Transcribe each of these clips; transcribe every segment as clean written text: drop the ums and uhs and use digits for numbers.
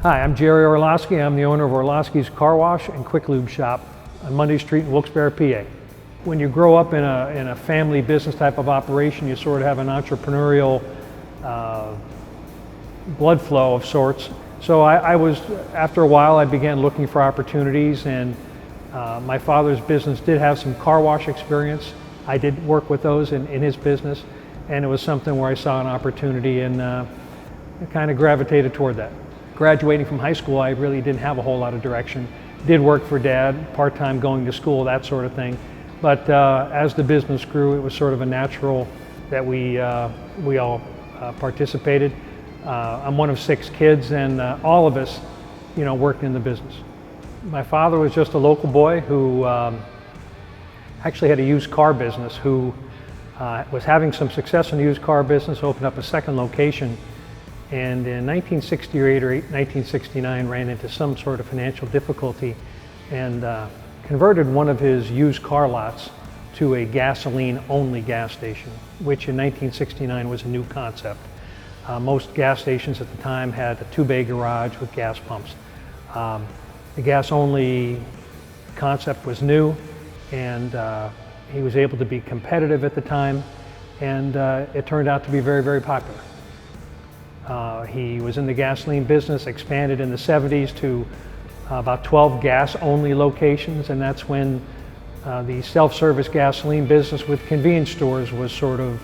Hi, I'm Jerry Orloski. I'm the owner of Orloski's Car Wash and Quick Lube Shop on Monday Street in Wilkes-Barre, PA. When you grow up in a family business type of operation, you sort of have an entrepreneurial blood flow of sorts. So after a while, I began looking for opportunities, and my father's business did have some car wash experience. I did work with those in his business, and it was something where I saw an opportunity and kind of gravitated toward that. Graduating from high school, I really didn't have a whole lot of direction. Did work for Dad, part-time going to school, that sort of thing. But as the business grew, it was sort of a natural that we all participated. I'm one of 6 kids, and all of us, worked in the business. My father was just a local boy who actually had a used car business, who was having some success in the used car business, opened up a second location, and in 1968 or 1969 ran into some sort of financial difficulty and converted one of his used car lots to a gasoline-only gas station, which in 1969 was a new concept. Most gas stations at the time had a 2-bay garage with gas pumps. The gas-only concept was new, and he was able to be competitive at the time, and it turned out to be very, very popular. He was in the gasoline business, expanded in the 70s to about 12 gas-only locations, and that's when the self-service gasoline business with convenience stores was sort of,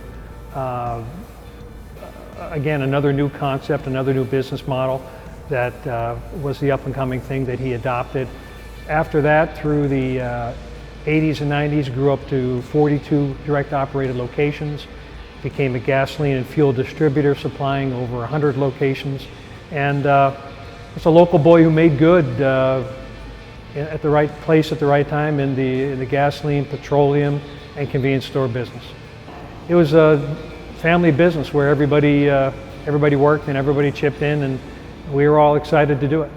again, another new concept, another new business model that was the up-and-coming thing that he adopted. After that, through the 80s and 90s, grew up to 42 direct-operated locations. Became a gasoline and fuel distributor, supplying over 100 locations, and it's a local boy who made good at the right place at the right time in the gasoline, petroleum, and convenience store business. It was a family business where everybody worked and everybody chipped in, and we were all excited to do it.